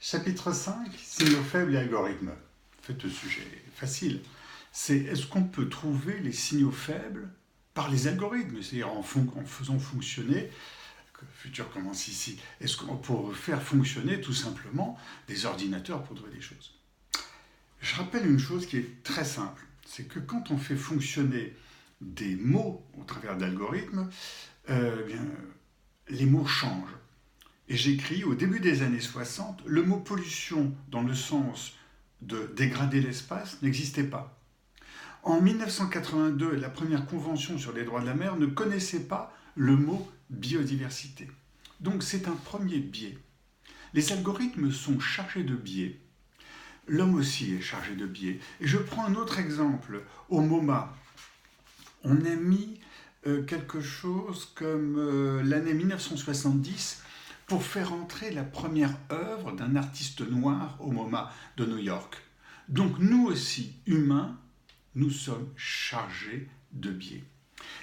Chapitre 5, signaux faibles et algorithmes. Faites le sujet facile. C'est est-ce qu'on peut trouver les signaux faibles par les algorithmes, c'est-à-dire en faisant fonctionner, que le futur commence ici, est-ce qu'on peut faire fonctionner tout simplement des ordinateurs pour trouver des choses. Je rappelle une chose qui est très simple, c'est que quand on fait fonctionner des mots au travers d'algorithmes, bien, les mots changent. Et j'écris au début des années 60, le mot pollution dans le sens de dégrader l'espace n'existait pas. En 1982, la première convention sur les droits de la mer ne connaissait pas le mot biodiversité. Donc c'est un premier biais. Les algorithmes sont chargés de biais. L'homme aussi est chargé de biais. Et je prends un autre exemple. Au MoMA, on a mis quelque chose comme l'année 1970 pour faire entrer la première œuvre d'un artiste noir au MoMA de New York. Donc nous aussi, humains, nous sommes chargés de biais.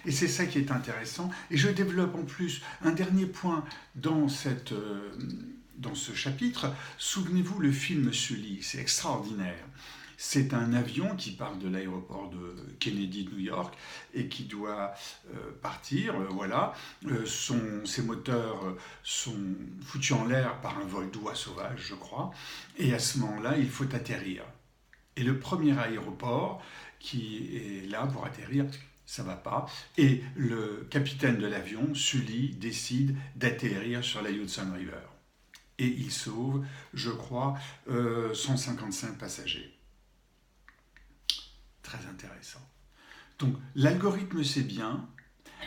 Et c'est ça qui est intéressant. Et je développe en plus un dernier point dans ce chapitre. Souvenez-vous le film Sully, c'est extraordinaire. C'est un avion qui part de l'aéroport de Kennedy de New York et qui doit partir. Voilà, ses moteurs sont foutus en l'air par un vol d'oies sauvages, je crois. Et à ce moment-là, il faut atterrir. Et le premier aéroport qui est là pour atterrir, ça ne va pas. Et le capitaine de l'avion, Sully, décide d'atterrir sur la Hudson River. Et il sauve, je crois, 155 passagers. Très intéressant. Donc l'algorithme c'est bien,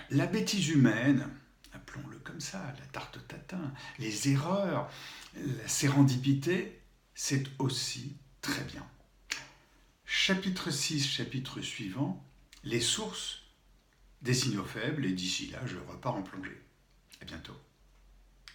la bêtise humaine, appelons-le comme ça, la tarte tatin, les erreurs, la sérendipité, c'est aussi très bien. Chapitre 6, chapitre suivant, les sources des signaux faibles, et d'ici là je repars en plongée. À bientôt.